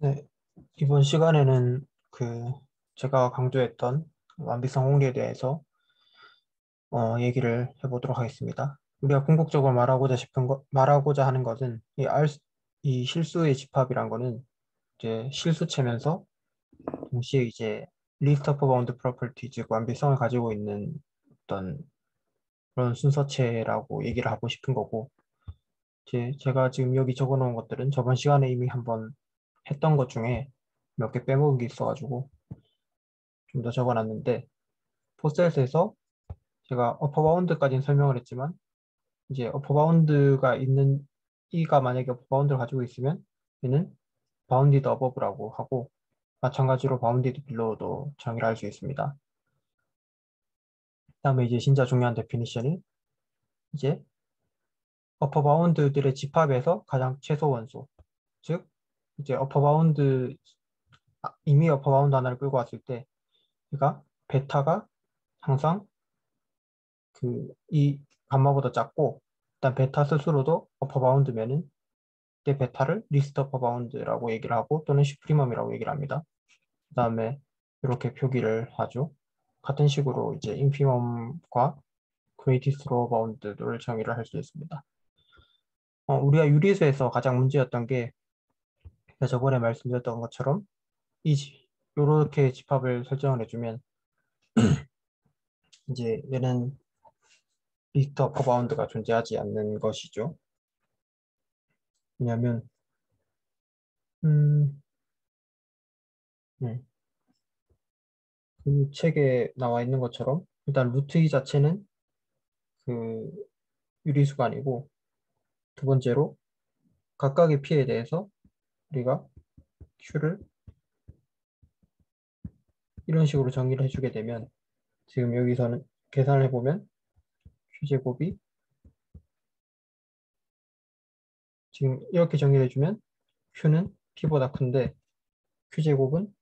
네, 이번 시간에는 제가 강조했던 완비성 홍리에 대해서 얘기를 해보도록 하겠습니다. 우리가 궁극적으로 말하고자 하는 것은 이 실수의 집합이란 거는 이제 실수체면서 동시에 이제 리스트 오브 바운드 프로퍼티 즉 완비성을 가지고 있는 어떤 그런 순서체라고 얘기를 하고 싶은 거고, 제가 지금 여기 적어놓은 것들은 저번 시간에 이미 한번 했던 것 중에 몇 개 빼먹은 게 있어가지고 좀 더 적어놨는데, 포스트에서 제가 어퍼 바운드까지는 설명을 했지만, 이제 어퍼 바운드가 있는 이가 만약에 어퍼 바운드를 가지고 있으면 얘는 바운디드 어버브라고 하고, 마찬가지로 바운디드 빌로우도 정의를 할 수 있습니다. 그다음에 이제 진짜 중요한 데피니션이 이제 어퍼 바운드들의 집합에서 가장 최소 원소, 즉 이제 이미 어퍼 바운드 하나를 끌고 왔을 때 얘가 베타가 항상 이 감마보다 작고, 일단 베타 스스로도 어퍼 바운드면은 때 베타를 리스트 어퍼 바운드라고 얘기를 하고, 또는 슈프리멈이라고 얘기를 합니다. 그 다음에 이렇게 표기를 하죠. 같은 식으로 이제 인피멈과 그레이티스트 로어 바운드를 정의를 할 수 있습니다. 우리가 유리수에서 가장 문제였던 게, 제가 저번에 말씀드렸던 것처럼 이렇게 집합을 설정을 해주면 이제 얘는 리스트 어퍼 바운드가 존재하지 않는 것이죠. 왜냐하면 음, 네. 그 책에 나와 있는 것처럼 일단 루트 이 자체는 그 유리수가 아니고, 두 번째로 각각의 피에 대해서 우리가 Q를 이런 식으로 정의를 해주게 되면, 지금 여기서는 계산을 해보면 Q제곱이 지금 이렇게 정의를 해주면 Q는 P보다 큰데 Q제곱은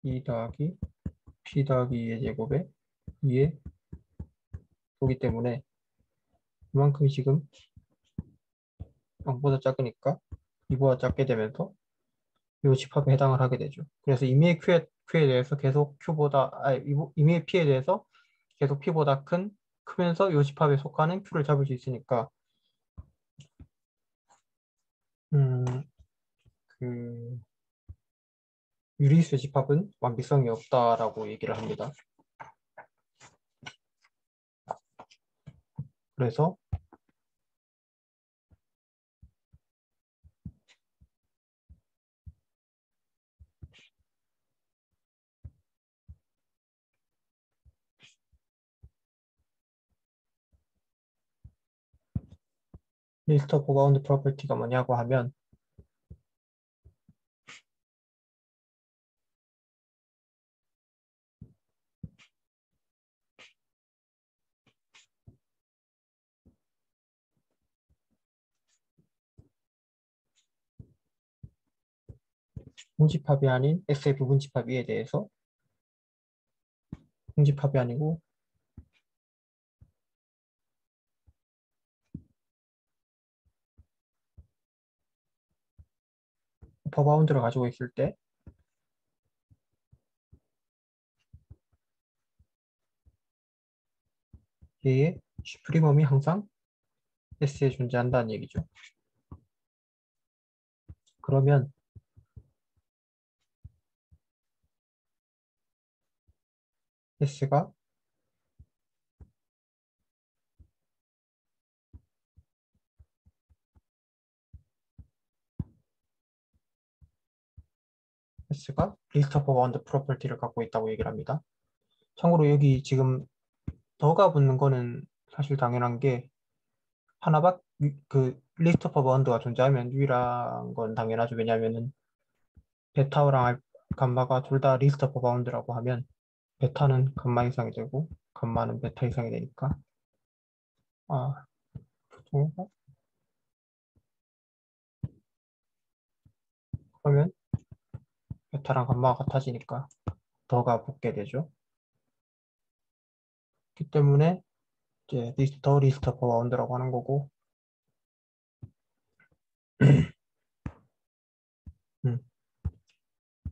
2 더하기 P 더하기 2의 제곱에 2의 보기 때문에 그만큼 지금 0보다 작으니까 2보다 작게 되면서 이 집합에 해당을 하게 되죠. 그래서 Q에 대해서 계속 임의의 P에 대해서 계속 P보다 크면서 이 집합에 속하는 Q를 잡을 수 있으니까, 음, 그 유리수의 집합은 완비성이 없다라고 얘기를 합니다. 그래서 리스트 오브 바운드 프로퍼티가 뭐냐고 하면, 공집합이 아닌 X의 부분집합 E에 대해서, 공집합이 아니고 어퍼 바운드를 가지고 있을 때 얘의 슈프리멈이 항상 S에 존재한다는 얘기죠. 그러면 S가 S가 리스트 오브 바운드 프로퍼티를 갖고 있다고 얘기를 합니다. 참고로 여기 지금 더가 붙는 거는 사실 당연한 게, 리스트 오브 바운드가 존재하면 유일한 건 당연하죠. 왜냐하면은 베타랑 감마가 둘 다 리스트 오브 바운드라고 하면 베타는 감마 이상이 되고 감마는 베타 이상이 되니까, 보통 그러면 베타랑 감마가 같아지니까 더가 붙게 되죠. 그렇기 때문에 이제 더 리스트 오브 바운드라고 하는 거고,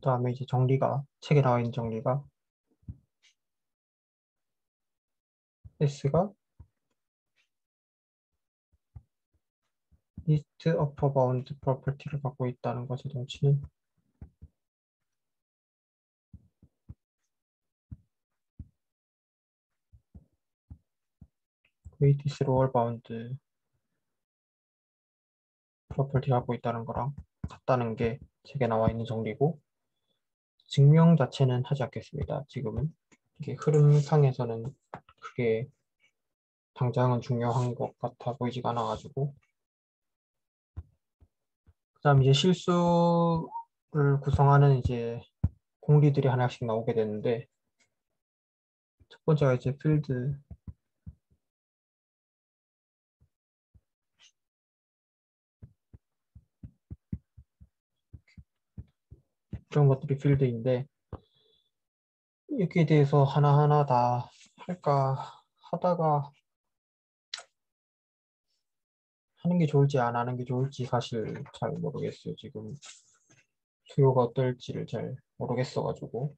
그다음에 이제 정리가 책에 나와 있는 정리가 S가 list upper bound property를 갖고 있다는 것의 정치는 greatest lower bound property 갖고 있다는 거랑 같다는 게 책에 나와 있는 정리고 증명 자체는 하지 않겠습니다. 지금은 이게 흐름상에서는 그게 당장은 중요한 것 같아 보이지가 않아가지고 그다음 이제 실수를 구성하는 이제 공리들이 하나씩 나오게 되는데 첫 번째가 이제 필드 이런 것들이 필드인데 여기에 대해서 하나하나 다 할까 하다가 하는 게 좋을지 안 하는 게 좋을지 사실 잘 모르겠어요. 지금 수요가 어떨지를 잘 모르겠어가지고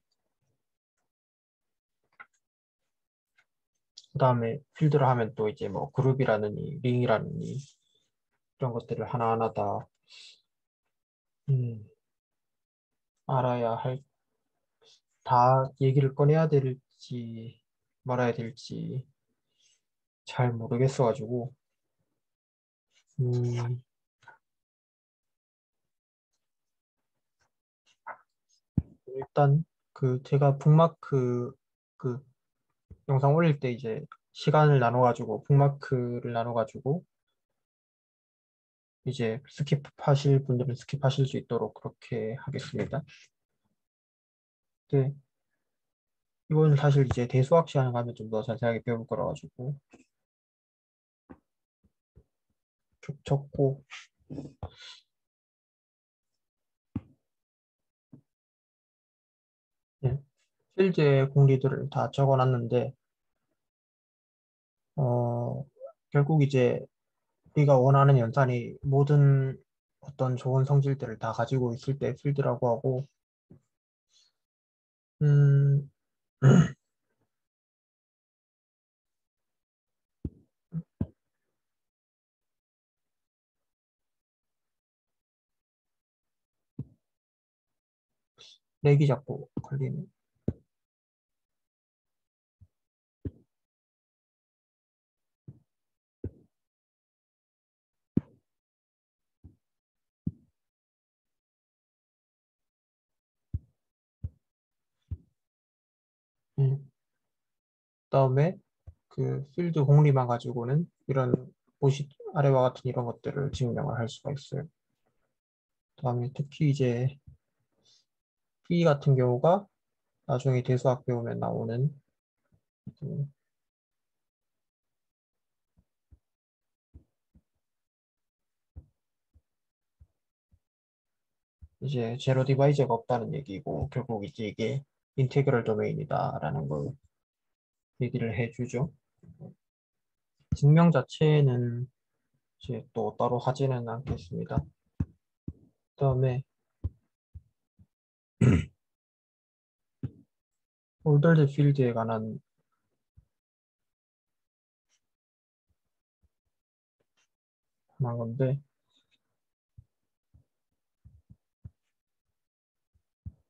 그 다음에 필드를 하면 또 이제 뭐 그룹이라느니 링이라느니 이런 것들을 하나하나 다 음, 알아야 다 얘기를 꺼내야 될지 말아야 될지 잘 모르겠어가지고 음, 일단 그 제가 북마크 그 영상 올릴 때 이제 시간을 나눠가지고 북마크를 나눠가지고 이제 스킵하실 분들은 스킵하실 수 있도록 그렇게 하겠습니다. 네, 이건 사실 이제 대수학 시간에 가면 좀 더 자세하게 배울 거라 가지고 쭉 적고 예, 필드의 공리들을 다 적어놨는데 어, 결국 이제 우리가 원하는 연산이 모든 어떤 좋은 성질들을 다 가지고 있을 때 필드라고 하고 음, 렉이 자꾸 걸리네. 그다음에 그 필드 공리만 가지고는 이런 보시 아래와 같은 이런 것들을 증명을 할 수가 있어요. 그다음에 특히 이제 P 같은 경우가 나중에 대수학 배우면 나오는 그 이제 제로 디바이저가 없다는 얘기고 결국 이제 이게 인테그럴 도메인이다라는 걸 얘기를 해주죠. 증명 자체는 이제 또 따로 하지는 않겠습니다. 그다음에 올더드 필드에 관한 건데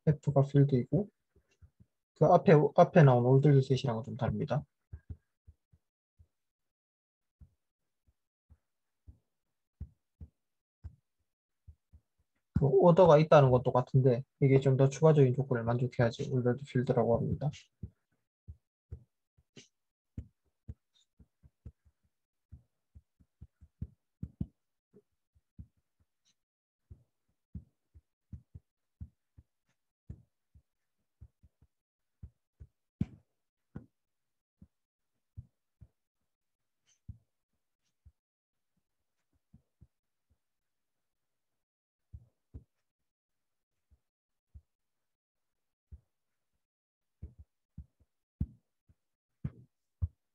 F가 필드이고 그 앞에 나온 올더드 셋이랑은 좀 다릅니다. 그 오더가 있다는 건 똑같은데 이게 좀 더 추가적인 조건을 만족해야지 올더드 필드라고 합니다.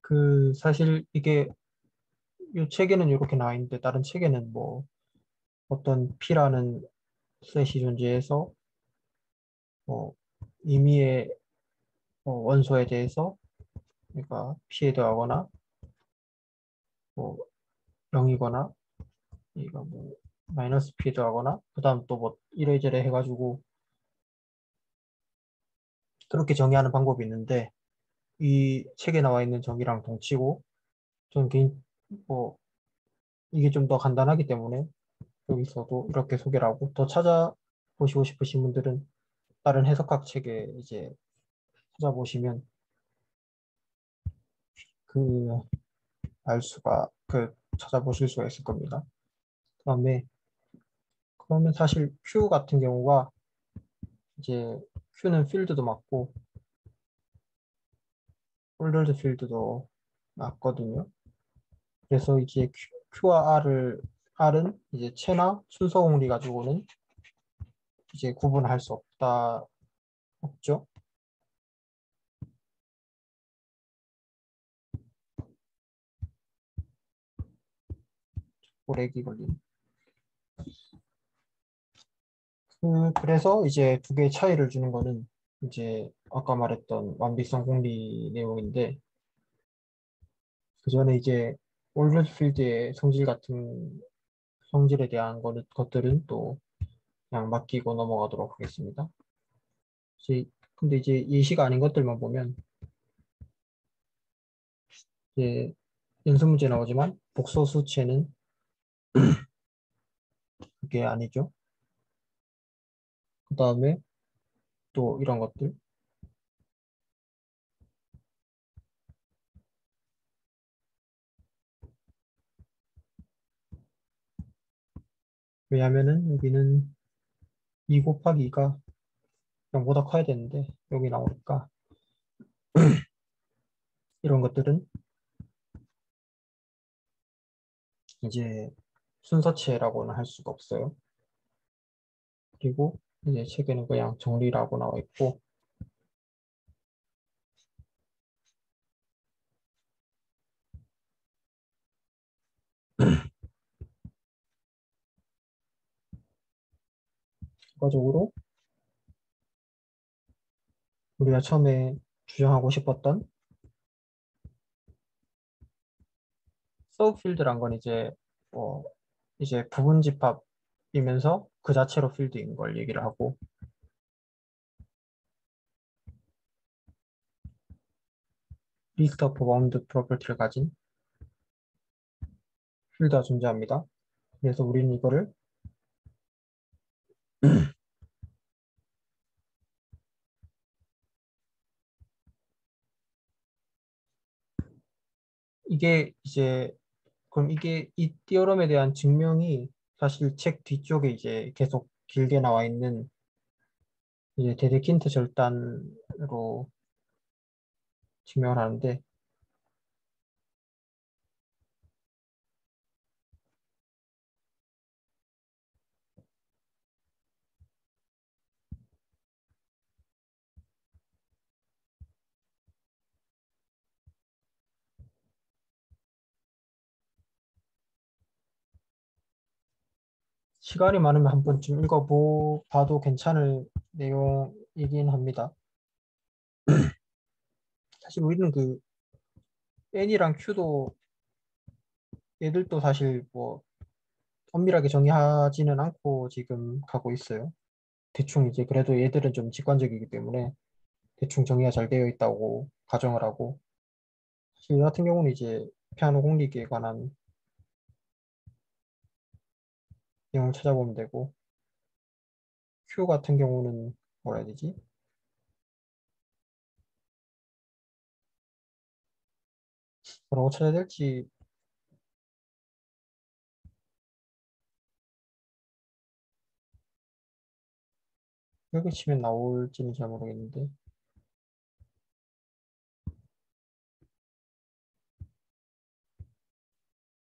그 사실 이게 이 책에는 이렇게 나와 있는데 다른 책에는 뭐 어떤 P라는 셋이 존재해서 뭐 임의의 원소에 대해서 그러니까 피해 더하거나 뭐 0이거나 이거 뭐 마이너스 피해 더하거나 그다음 또 뭐 이래저래 해가지고 그렇게 정의하는 방법이 있는데 이 책에 나와 있는 정의랑 동치고 저는 개인 뭐 이게 좀 더 간단하기 때문에 여기서도 이렇게 소개를 하고 더 찾아보시고 싶으신 분들은 다른 해석학 책에 이제 찾아보시면 그 알 수가 찾아보실 수가 있을 겁니다. 그다음에 그러면 사실 Q 같은 경우가 이제 Q는 필드도 맞고 폴더드 필드도 맞거든요. 그래서 이제 Q와 R은 이제 체나 순서 공리 가지고는 이제 구분할 수 없죠. 오렉이 걸린. 그래서 이제 두 개의 차이를 주는 거는 이제 아까 말했던 완비성 공리 내용인데 그 전에 이제 올려드 필드의 성질에 대한 것들은 또 그냥 맡기고 넘어가도록 하겠습니다. 근데 이제 예시가 아닌 것들만 보면 이제 연습 문제 나오지만 복소 수치는 그게 아니죠. 그 다음에 또 이런 것들. 왜냐면은 여기는 2 곱하기 2가 0보다 커야 되는데 여기 나오니까 이런 것들은 이제 순서체라고는 할 수가 없어요. 그리고 이제 책에는 그냥 정리라고 나와 있고 결과적으로 우리가 처음에 주장하고 싶었던 서브필드란 건 어, 이제 부분 집합이면서 그 자체로 필드인 걸 얘기를 하고 리스트 오브 바운드 프로퍼티를 가진 필드가 존재합니다. 그래서 우리는 이거를 이게 이제 그럼 이게 이 티어럼에 대한 증명이 사실 책 뒤쪽에 이제 계속 길게 나와 있는 이제 데데킨트 절단으로 증명을 하는데 시간이 많으면 한 번쯤 읽어봐도 괜찮을 내용이긴 합니다. 사실 우리는 그 N이랑 Q도 얘들도 사실 뭐 엄밀하게 정의하지는 않고 지금 가고 있어요. 대충 이제 그래도 얘들은 좀 직관적이기 때문에 대충 정의가 잘 되어 있다고 가정을 하고 사실 이 같은 경우는 이제 피아노 공리기에 관한 내용을 찾아보면 되고 Q 같은 경우는 뭐라 해야 되지? 뭐라고 찾아야 될지 여기 치면 나올지는 잘 모르겠는데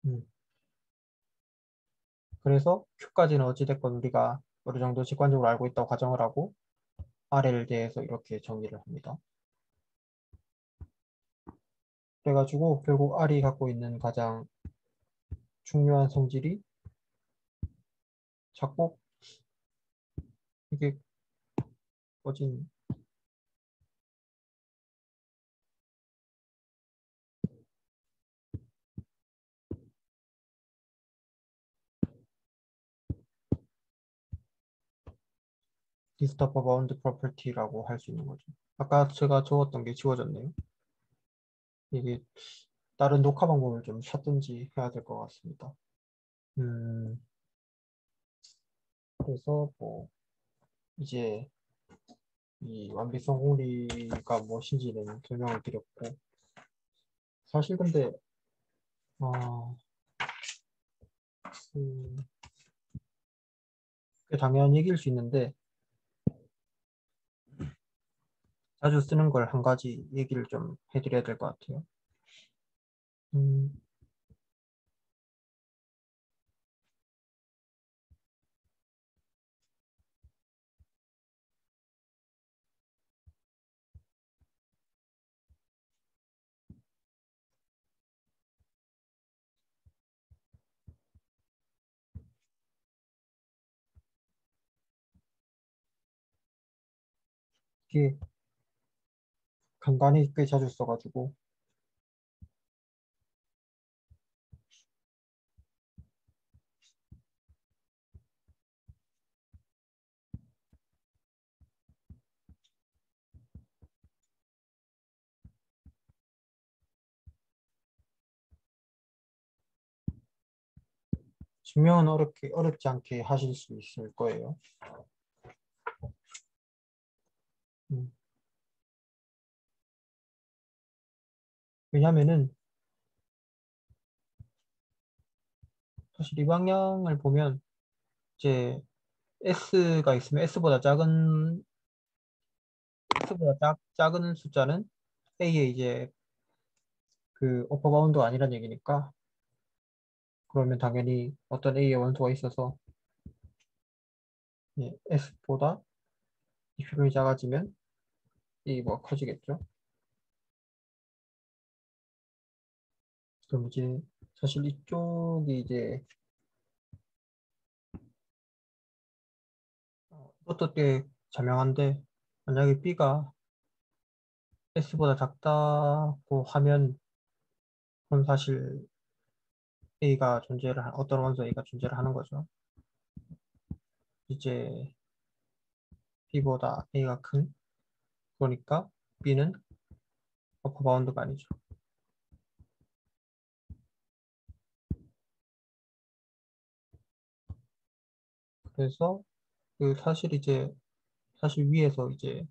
음. 그래서 Q까지는 어찌됐건 우리가 어느 정도 직관적으로 알고 있다고 가정을 하고 R에 대해서 이렇게 정의를 합니다. 그래가지고 결국 R이 갖고 있는 가장 중요한 성질이 작곡 이게 꺼진 list of bound property라고 할 수 있는 거죠. 아까 제가 적었던 게 지워졌네요. 이게 다른 녹화 방법을 좀 찾든지 해야 될 것 같습니다. 음, 그래서 뭐 이제 이 완비성 공리가 무엇인지는 설명을 드렸고, 사실 근데 그, 당연한 얘기일 수 있는데 자주 쓰는 걸 한 가지 얘기를 좀 해드려야 될 것 같아요. 음, 이게 간간히 꽤 자주 써가지고 증명은 어렵지 않게 하실 수 있을 거예요. 음, 왜냐면은 사실 이 방향을 보면 이제 S가 있으면 S보다 작은 숫자는 A의 이제 그 어퍼바운드가 아니란 얘기니까, 그러면 당연히 어떤 A의 원소가 있어서 예, S보다 이 표현이 작아지면 A가 커지겠죠. 그럼 이제 사실 이쪽이 이제 이것도 꽤 자명한데, 만약에 B가 S보다 작다고 하면 그럼 사실 어떤 원소 A가 존재를 하는 거죠. 이제 B보다 A가 큰, 그러니까 B는 어퍼 바운드가 아니죠. 그래서 그 사실 위에서 이제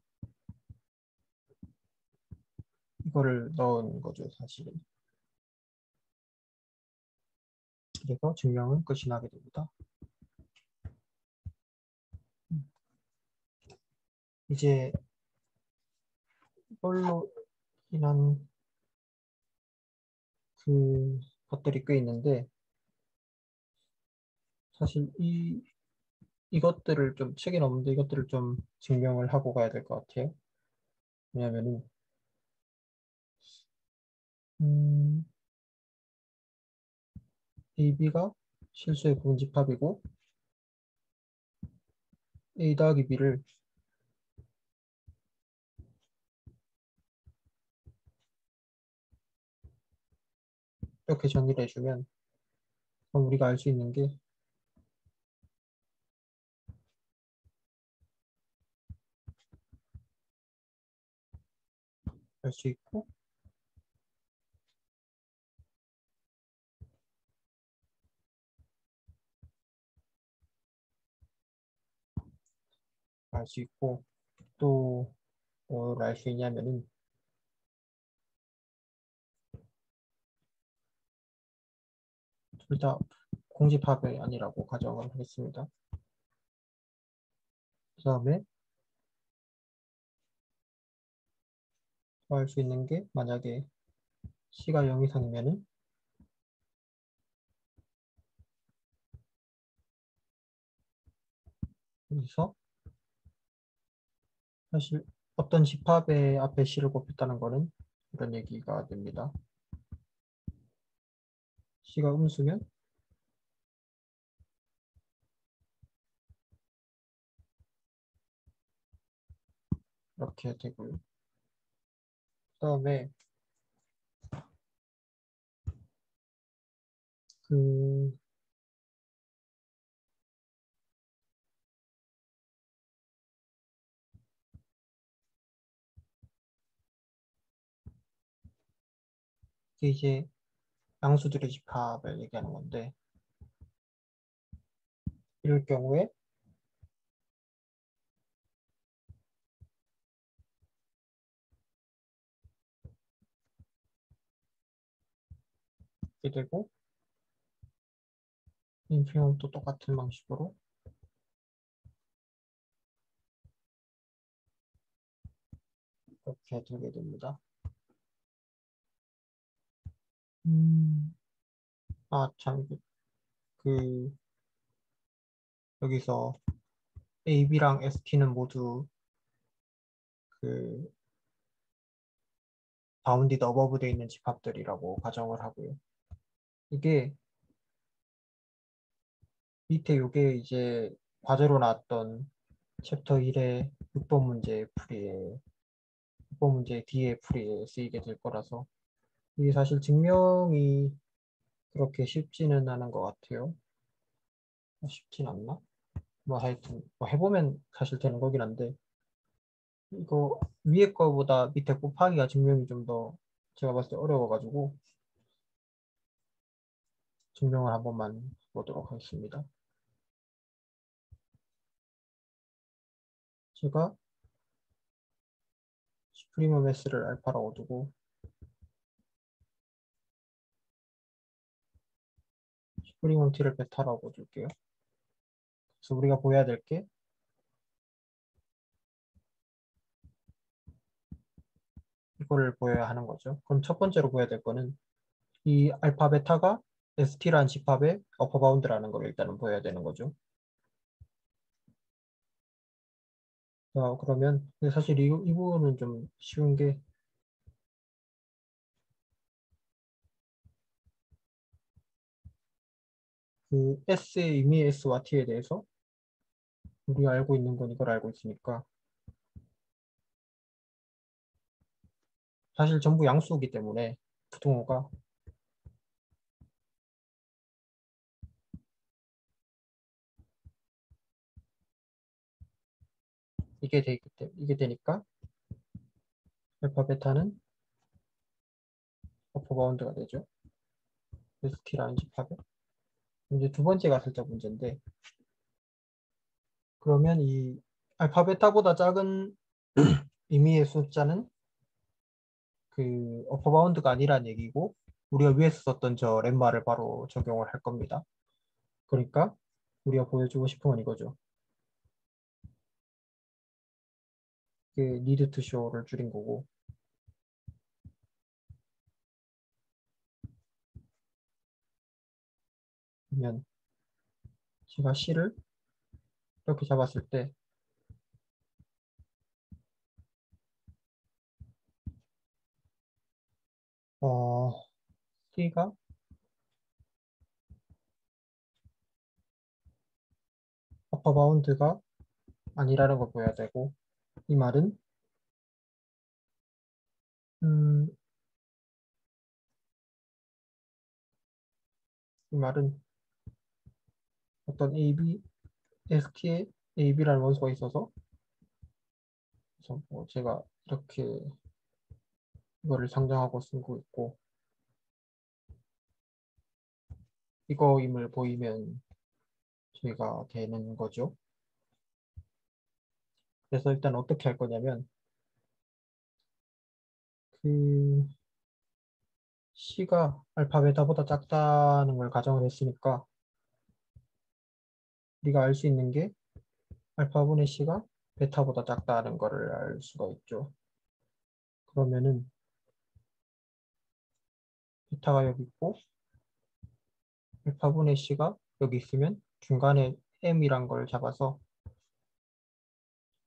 이거를 넣은 거죠, 사실은. 그래서 증명은 끝이 나게 됩니다. 이제 이걸로 인한 그 것들이 꽤 있는데, 사실 이것들을 좀 책에 없는데 이것들을 좀 증명을 하고 가야 될 것 같아요. 왜냐면은 음, AB가 실수의 부분집합이고 A 더하기 B를 이렇게 정의를 해주면, 그럼 우리가 알 수 있는 게 알 수 있고, 또 뭘 알 수 있냐면은 둘 다 공집합이 아니라고 가정을 하겠습니다. 그 다음에 더 알 수 있는 게, 만약에 C가 0 이상이면은 여기서 사실 어떤 집합의 앞에 C를 곱했다는 거는 이런 얘기가 됩니다. C가 음수면 이렇게 되고요. 그다음에 그 이게 이제 양수들의 집합을 얘기하는 건데 이럴 경우에 이렇게 되고 인피니트도 똑같은 방식으로 이렇게 되게 됩니다. 음, 참, 그, 여기서 AB랑 ST는 모두 그 바운디드 어버브 돼 있는 집합들이라고 가정을 하고요. 이게 밑에 요게 이제 과제로 나왔던 챕터 1의 6번 문제 풀이에 6번 문제 뒤에 풀이에 쓰이게 될 거라서 이게 사실 증명이 그렇게 쉽지는 않은 것 같아요. 쉽진 않나? 뭐 하여튼 뭐 해보면 사실 되는 거긴 한데 이거 위에 거보다 밑에 곱하기가 증명이 좀 더 제가 봤을 때 어려워가지고 증명을 한 번만 보도록 하겠습니다. 제가 시프리머 매스를 알파라고 두고 시프리머 t를 베타라고 둘게요. 그래서 우리가 보여야 될 게 이거를 보여야 하는 거죠. 그럼 첫 번째로 보여야 될 거는 이 알파 베타가 ST라는 집합의 어퍼 바운드라는 걸 일단은 보여야 되는 거죠. 그러면 근데 사실 이 부분은 좀 쉬운 게 그 S의 의미 S와 T에 대해서 우리가 알고 있는 건 이걸 알고 있으니까 사실 전부 양수이기 때문에 부등호가 이게 되니까 알파 베타는 어퍼 바운드가 되죠. ST라는 집합에. 이제 두 번째가 살짝 문제인데 그러면 이 알파 베타보다 작은 의미의 숫자는 그 어퍼 바운드가 아니란 얘기고 우리가 위에서 썼던 저 렘마를 바로 적용을 할 겁니다. 그러니까 우리가 보여주고 싶은 건 이거죠. 그 need to show를 줄인 거고 그러면 제가 C를 이렇게 잡았을 때 C가 어퍼 바운드가 아니라는 걸 보여야 되고 이 말은 음, 이 말은 어떤 AB, ST에 AB라는 원소가 있어서 그래서 뭐 제가 이렇게 이거를 상정하고 쓰고 있고 이거임을 보이면 저희가 되는 거죠. 그래서 일단 어떻게 할 거냐면 그 C가 알파 베타보다 작다는 걸 가정을 했으니까 우리가 알 수 있는 게 알파분의 C가 베타보다 작다는 거를 알 수가 있죠. 그러면은 베타가 여기 있고 알파분의 C가 여기 있으면 중간에 M이란 걸 잡아서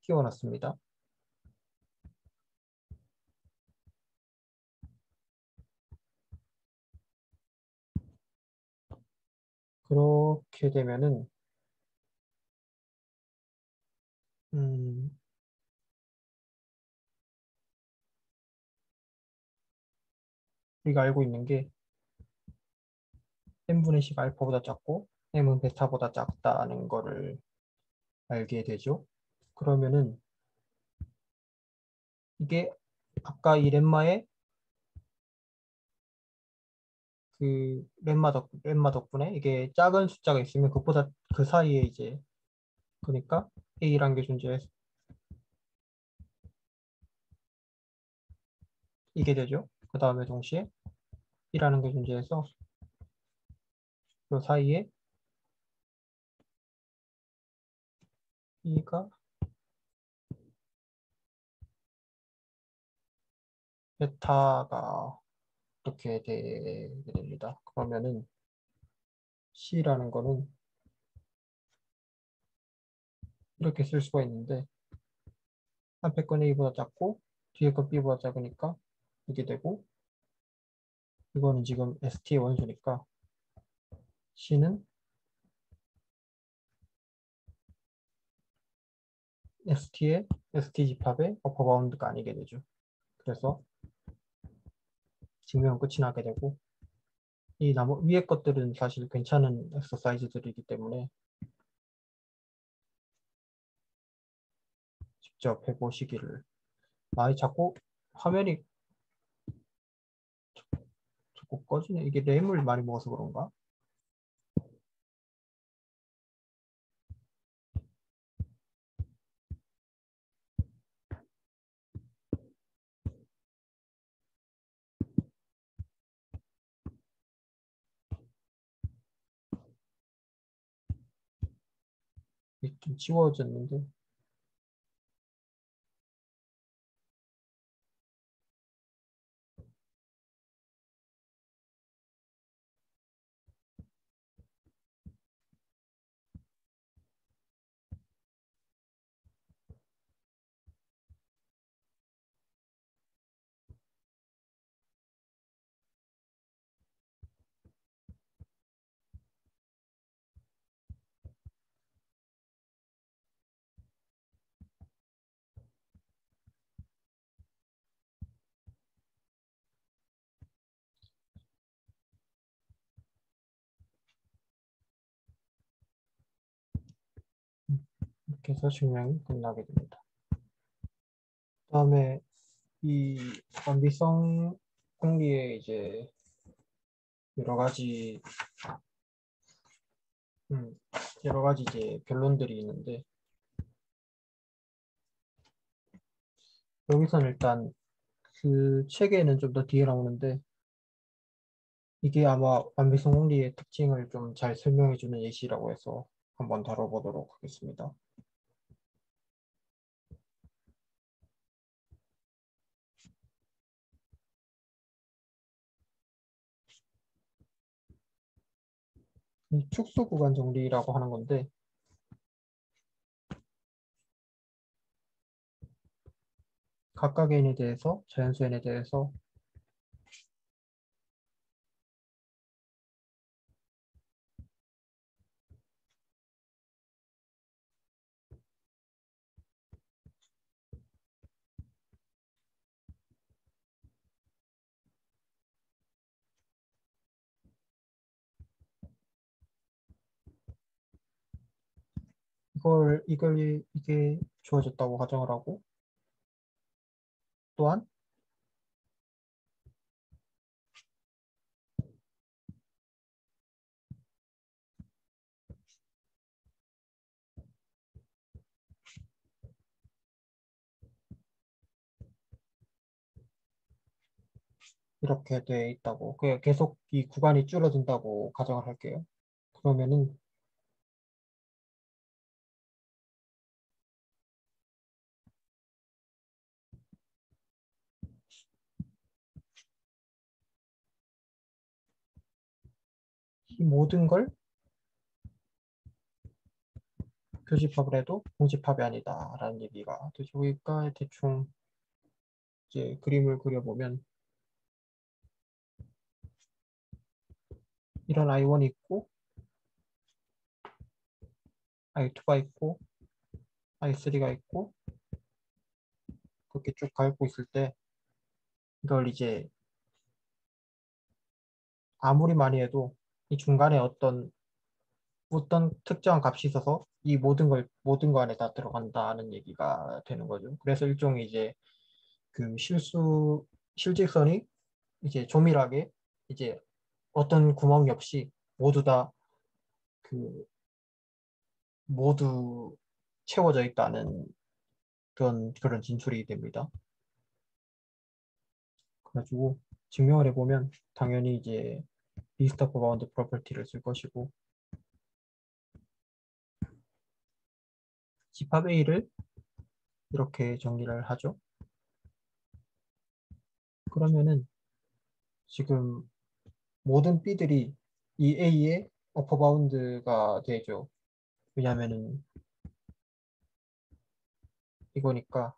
끼워놨습니다. 그렇게 되면은 음, 우리가 알고 있는 게 n분의 10 알파보다 작고 m은 베타보다 작다는 거를 알게 되죠. 그러면은 이게 아까 이 렘마의 그 렘마 덕분에 이게 작은 숫자가 있으면 그것보다 그 사이에 이제 그러니까 A란 게 존재해서 이게 되죠. 그 다음에 동시에 B라는 게 존재해서 그 사이에 B가 베타가 이렇게 되게 됩니다. 그러면은 C라는 거는 이렇게 쓸 수가 있는데 앞에 건 A보다 작고 뒤에 건 B보다 작으니까 이게 되고 이거는 지금 ST의 원소니까 C는 ST의 ST 집합의 어퍼 바운드가 아니게 되죠. 그래서 증명은 끝이 나게 되고 이 나머 위에 것들은 사실 괜찮은 엑서사이즈들이기 때문에 직접 해보시기를. 아, 자꾸 화면이 자꾸 꺼지네. 이게 램을 많이 먹어서 그런가? 이게 좀 지워졌는데. 이렇게 해서 증명이 끝나게 됩니다. 그다음에 이 완비성 공리에 이제 여러 가지 음, 여러 가지 이제 변론들이 있는데 여기서는 일단 그 책에는 좀 더 뒤에 나오는데 이게 아마 완비성 공리의 특징을 좀 잘 설명해주는 예시라고 해서 한번 다뤄보도록 하겠습니다. 이 축소 구간 정리라고 하는 건데 각각의 n에 대해서 자연수 n에 대해서 이게 주어졌다고 가정을 하고 또한 이렇게 돼 있다고 계속 이 구간이 줄어든다고 가정을 할게요. 그러면은 이 모든 걸 교집합을 해도 공집합이 아니다라는 얘기가 되죠. 그러니까 대충 이제 그림을 그려보면 이런 I1이 있고 I2가 있고 I3가 있고 그렇게 쭉 밟고 있을 때 이걸 이제 아무리 많이 해도 이 중간에 어떤 특정한 값이 있어서 이 모든 거 안에 다 들어간다는 얘기가 되는 거죠. 그래서 일종의 이제 그 실직선이 이제 조밀하게 이제 어떤 구멍이 없이 모두 다 그 모두 채워져 있다는 그런 진술이 됩니다. 그래가지고 증명을 해보면 당연히 이제 리스트 오브 바운드 프로퍼티를 쓸 것이고 집합 A를 이렇게 정리를 하죠. 그러면은 지금 모든 B들이 이 A의 어퍼 바운드가 되죠. 왜냐면은 이거니까.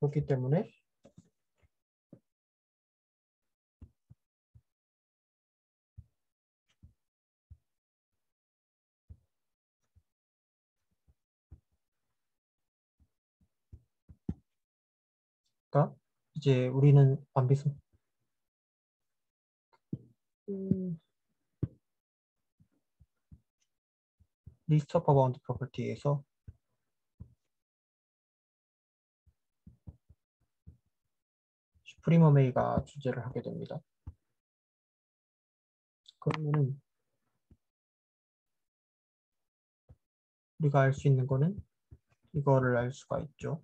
그렇기 때문에 그러니까 이제 우리는 완비성 음, 리스트 오브 바운드 프로퍼티에서 슈프리머 메이가 주제를 하게 됩니다. 그러면은 우리가 알 수 있는 거는 이거를 알 수가 있죠.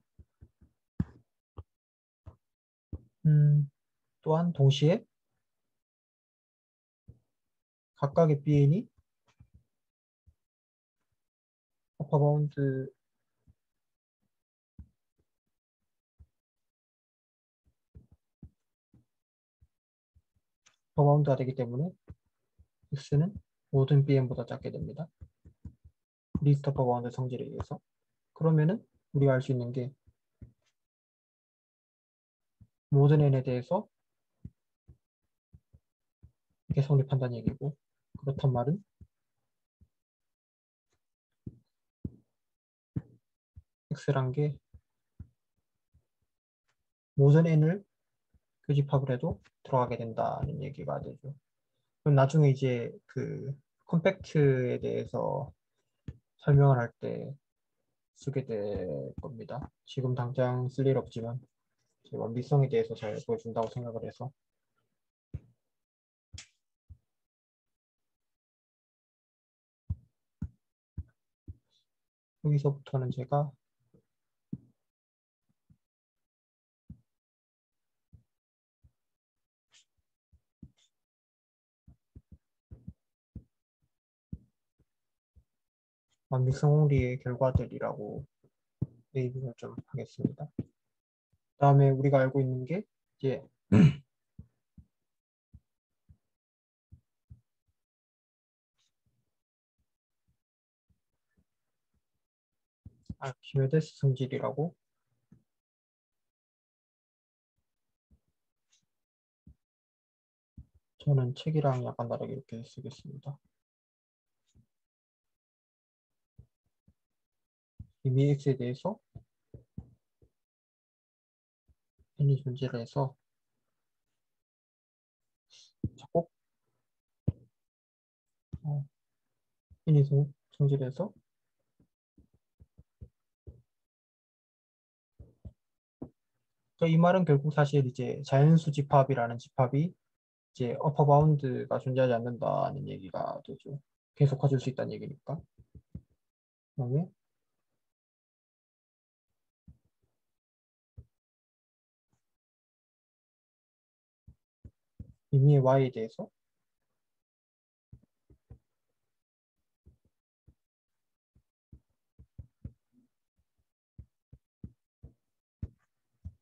또한 동시에 각각의 BN이 어퍼바운드 어퍼바운드가 되기 때문에 X는 모든 BN보다 작게 됩니다. 리스트 어퍼바운드 성질에 의해서. 그러면은 우리가 알 수 있는 게 모든 N에 대해서 이게 성립한다는 얘기고 그렇단 말은 X란 게 모든 N을 교집합을 해도 들어가게 된다는 얘기가 되죠. 그럼 나중에 이제 그 컴팩트에 대해서 설명을 할 때 쓰게 될 겁니다. 지금 당장 쓸 일 없지만 제 완비성에 대해서 잘 보여준다고 생각을 해서 여기서부터는 제가 완비성 원리의 결과들이라고 네이밍을 좀 하겠습니다. 그다음에 우리가 알고 있는 게 이제 아키메데스 성질이라고 저는 책이랑 약간 다르게 이렇게 쓰겠습니다. 이미 X에 대해서 n이 존재를 해서 꼭 어, n이 성질을 해서 이 말은 결국 사실 이제 자연수 집합이라는 집합이 이제 어퍼 바운드가 존재하지 않는다는 얘기가 되죠. 계속 가질 수 있다는 얘기니까. 그다음에 의미의 y에 대해서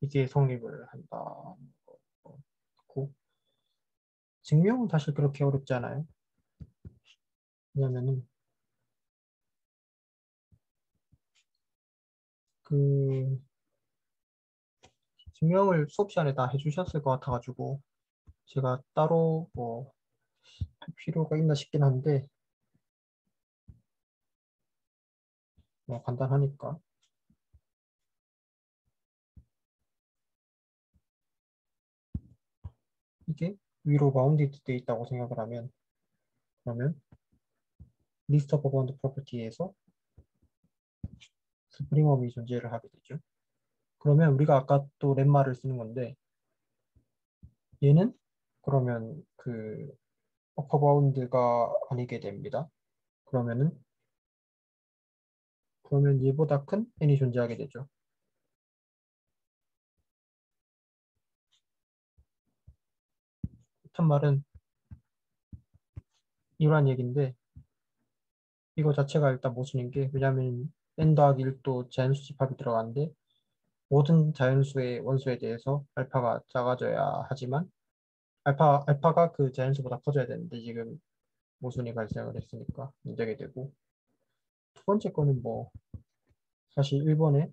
이게 성립을 한다. 고 증명은 사실 그렇게 어렵지 않아요. 왜냐면은 그 증명을 수업 시간에 다 해주셨을 것 같아가지고 제가 따로 뭐 할 필요가 있나 싶긴 한데 뭐 간단하니까 이게 위로 바운디드 돼 있다고 생각을 하면 그러면 리스트 오브 바운드 프로퍼티에서 스프링엄이 존재를 하게 되죠. 그러면 우리가 아까 또 렘마를 쓰는 건데 얘는 그러면 그 어퍼 바운드가 아니게 됩니다. 그러면 얘보다 큰 n이 존재하게 되죠. 한 말은 이러한 얘기인데 이거 자체가 일단 못 쓰는 게 왜냐하면 n 더하기 1도 자연수 집합이 들어가는데 모든 자연수의 원소에 대해서 알파가 작아져야 하지만 알파가 그 자연수보다 커져야 되는데 지금 모순이 발생을 했으니까 안 되게 되고 두 번째 거는 뭐 사실 1번에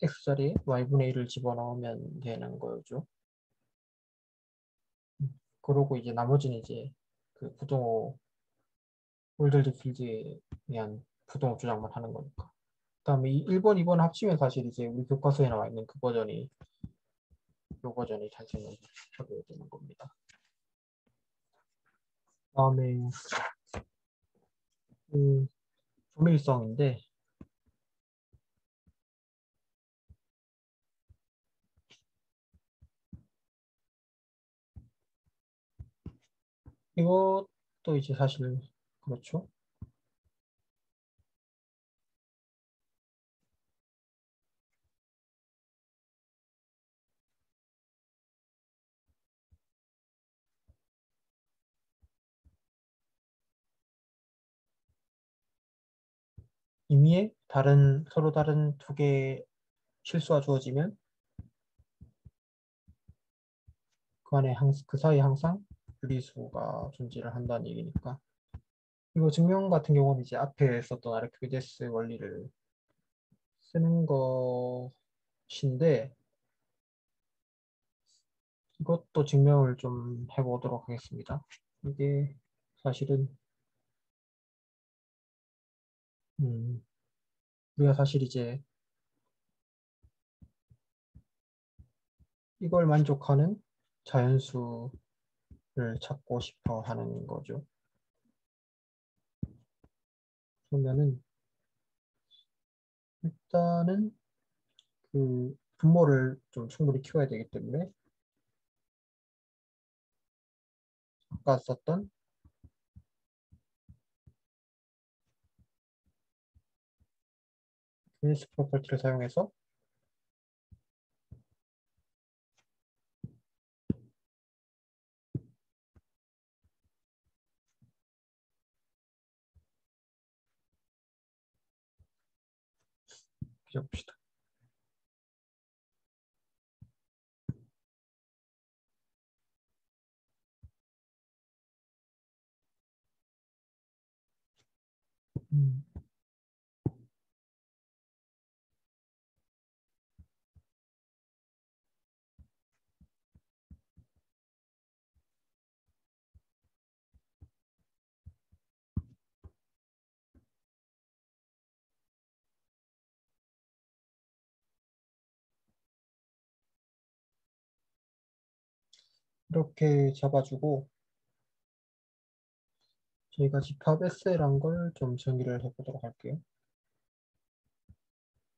x자리에 y분의 1을 집어넣으면 되는 거죠. 그러고 이제 나머지는 이제 그 부동호 홀들드 필드에 의한 부동호 주장만 하는 거니까. 그다음에 이 1번, 2번 합치면 사실 이제 우리 교과서에 나와 있는 그 버전이 요 버전이 탄생을 하게 되는 겁니다. 그다음에 그 조밀성인데 이것도 이제 사실 그렇죠. 임의의 서로 다른 두 개의 실수가 주어지면 그 사이에 항상 유리수가 존재를 한다는 얘기니까. 이거 증명 같은 경우는 이제 앞에 썼던 아르키미데스 원리를 쓰는 것인데 이것도 증명을 좀 해보도록 하겠습니다. 이게 사실은 음, 우리가 사실 이제 이걸 만족하는 자연수를 찾고 싶어 하는 거죠. 그러면은 일단은 그 분모를 좀 충분히 키워야 되기 때문에 아까 썼던 퀴니스 프로퍼티를 사용해서 그려봅시다. 음, 이렇게 잡아주고 저희가 집합 S란 걸 좀 정의를 해보도록 할게요.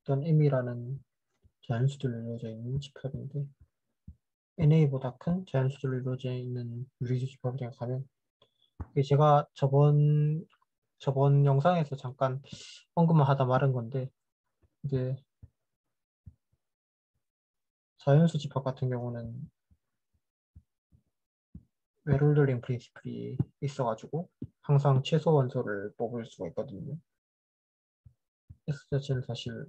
일단 M이라는 자연수들로 이루어져 있는 집합인데 NA보다 큰 자연수들로 이루어져 있는 유리수 집합이라고 하면 이게 제가 저번 영상에서 잠깐 언급만 하다 말은 건데 이게 자연수 집합 같은 경우는 웨롤더링 프린시플이 있어가지고 항상 최소 원소를 뽑을 수가 있거든요. S 자체는 사실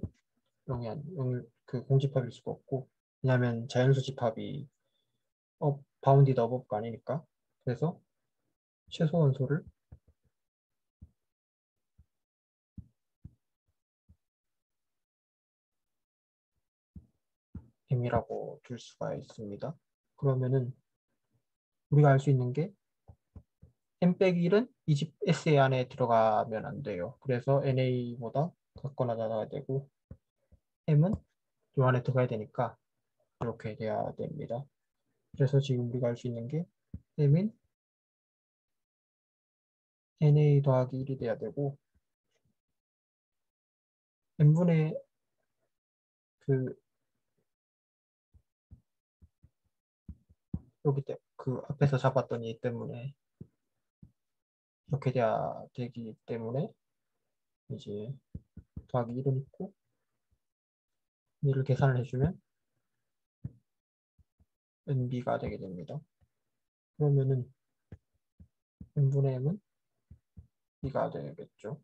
그 공집합일 수가 없고 왜냐하면 자연수 집합이 바운디드 어법가 아니니까 그래서 최소 원소를 M이라고 둘 수가 있습니다. 그러면은 우리가 알 수 있는 게 M 빼기 1은 이 집 SA 안에 들어가면 안 돼요. 그래서 NA보다 같거나 나눠야 되고 m은 요 안에 들어가야 되니까 이렇게 돼야 됩니다. 그래서 지금 우리가 알 수 있는 게 m인 na 더하기 1이 돼야 되고 n분의 그 여기 그 앞에서 잡았던 이 때문에 이렇게 돼야 되기 때문에 이제 더하기 1은 있고 이를 계산을 해주면 nb가 되게 됩니다. 그러면은 n분의 m은 b가 되겠죠.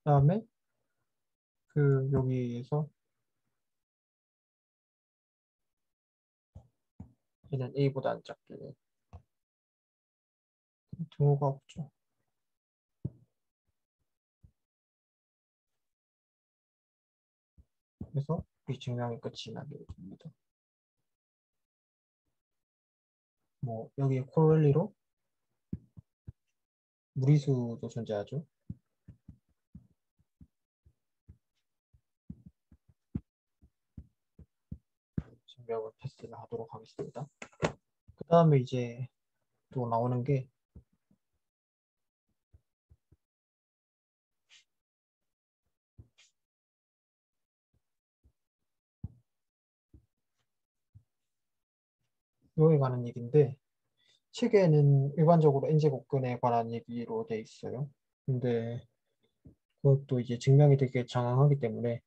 그다음에 그 여기에서 얘는 a보다 안 작게 등호가 없죠. 그래서 우리 증명이 끝이 나게 됩니다. 뭐 여기에 코로렐리로 무리수도 존재하죠. 증명을 패스를 하도록 하겠습니다. 그 다음에 이제 또 나오는 게 이거에 관한 얘기인데 책에는 일반적으로 n제곱근에 관한 얘기로 돼 있어요. 근데 그것도 이제 증명이 되게 장황하기 때문에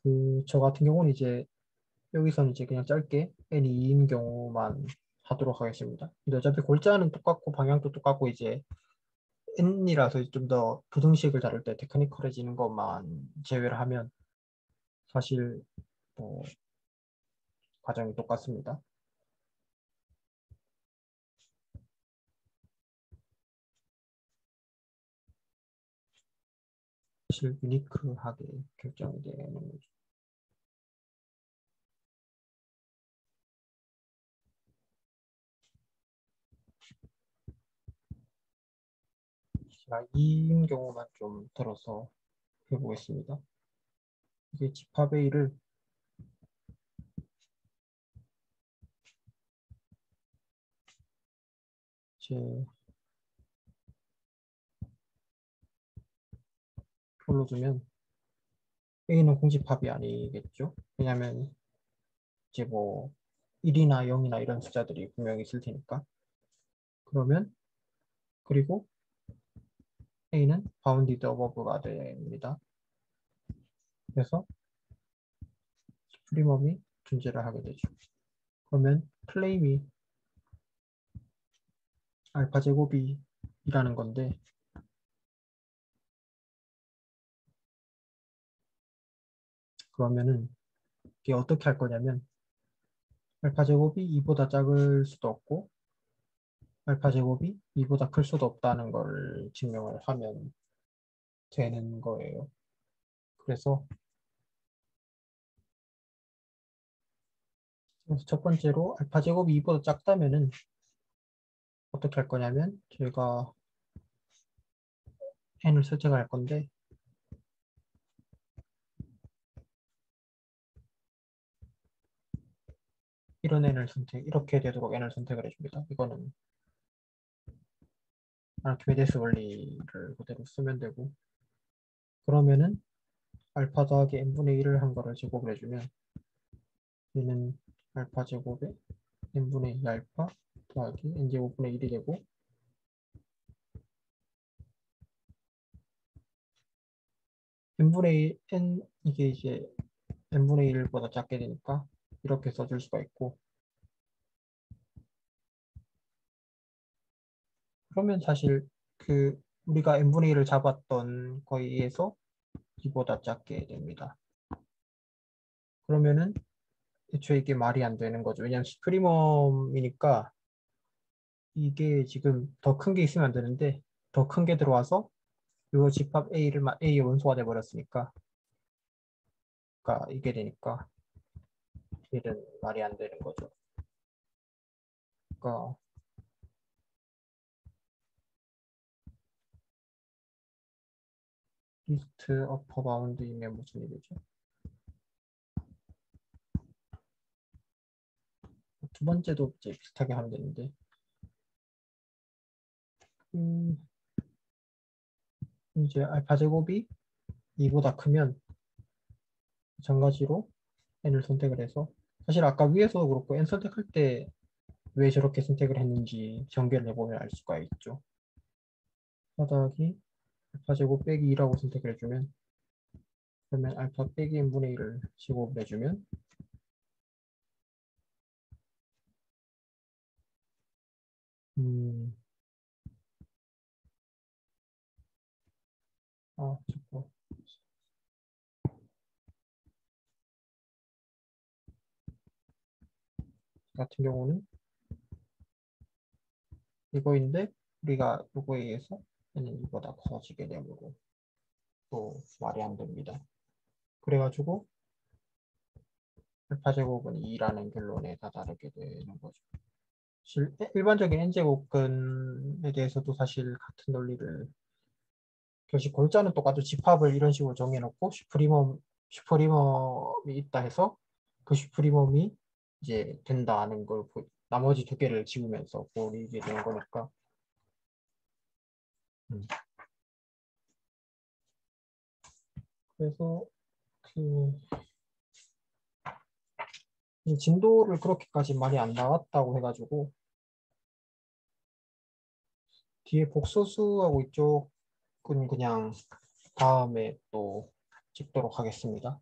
그 저 같은 경우는 이제 여기서는 이제 그냥 짧게 n이 2인 경우만 하도록 하겠습니다. 근데 어차피 골자는 똑같고 방향도 똑같고 이제 n이라서 좀 더 부등식을 다룰 때 테크니컬해지는 것만 제외를 하면 사실 뭐 과정이 똑같습니다. 사실 유니크하게 결정이 되는 거죠. 제가 이인 경우만 좀 들어서 해보겠습니다. 이게 집합의 일을 제 표로 두면 A는 공집합이 아니겠죠? 왜냐면 이제 뭐 1이나 0이나 이런 숫자들이 분명히 있을 테니까. 그러면 그리고 A는 바운디드 어버브가 됩니다. 그래서 프리멈이 존재를 하게 되죠. 그러면 클레임이 알파 제곱이라는 건데 그러면은 이게 어떻게 할 거냐면 알파 제곱이 2보다 작을 수도 없고 알파 제곱이 2보다 클 수도 없다는 걸 증명을 하면 되는 거예요. 그래서 첫 번째로 알파 제곱이 2보다 작다면은 어떻게 할 거냐면 저희가 n을 설정할 건데 이런 n을 이렇게 되도록 n을 선택을 해줍니다. 이거는 아르키메데스 원리를 그대로 쓰면 되고 그러면은 알파 더하기 n분의 1을 한 거를 제곱을 해주면 얘는 알파 제곱에 n분의 2 알파 더하기 n제곱분의 1이 되고 n분의 1, n 이게 이제 n분의 1보다 작게 되니까 이렇게 써줄 수가 있고 그러면 사실 그 우리가 n분의 1을 잡았던 거에서 이보다 작게 됩니다. 그러면은 애초에 이게 말이 안 되는 거죠. 왜냐하면 프리멈이니까 이게 지금 더 큰 게 있으면 안 되는데 더 큰 게 들어와서 이 집합 A의 원소가 돼 버렸으니까 그러니까 이게 되니까 얘는 말이 안 되는 거죠. 그러니까 리스트 어퍼 바운드이면 무슨 일이죠? 두 번째도 이제 비슷하게 하면 되는데, 음, 이제 알파 제곱이 2보다 크면 마찬가지로 n을 선택을 해서, 사실 아까 위에서도 그렇고 n 선택할 때 왜 저렇게 선택을 했는지 전개를 해보면 알 수가 있죠. 바닥이 알파 제곱 빼기 2라고 선택을 해주면, 그러면 알파 빼기 n분의 1을 제곱을 해주면, 음, 자꾸 같은 경우는 이거인데 우리가 이거에 의해서 얘는 이거다 커지게 되므로 또 말이 안 됩니다. 그래가지고 알파 제곱은 2라는 결론에 다다르게 되는 거죠. 일반적인 n제곱근에 대해서도 사실 같은 논리를, 결식 골자는 똑같이 집합을 이런 식으로 정해놓고 슈프리멈이 있다 해서 그 슈프리멈이 이제 된다는 걸 나머지 두 개를 지우면서 보이게 되는 거니까. 음. 그래서 그 진도를 그렇게까지 많이 안 나왔다고 해가지고 뒤에 복소수하고 이쪽은 그냥 다음에 또 찍도록 하겠습니다.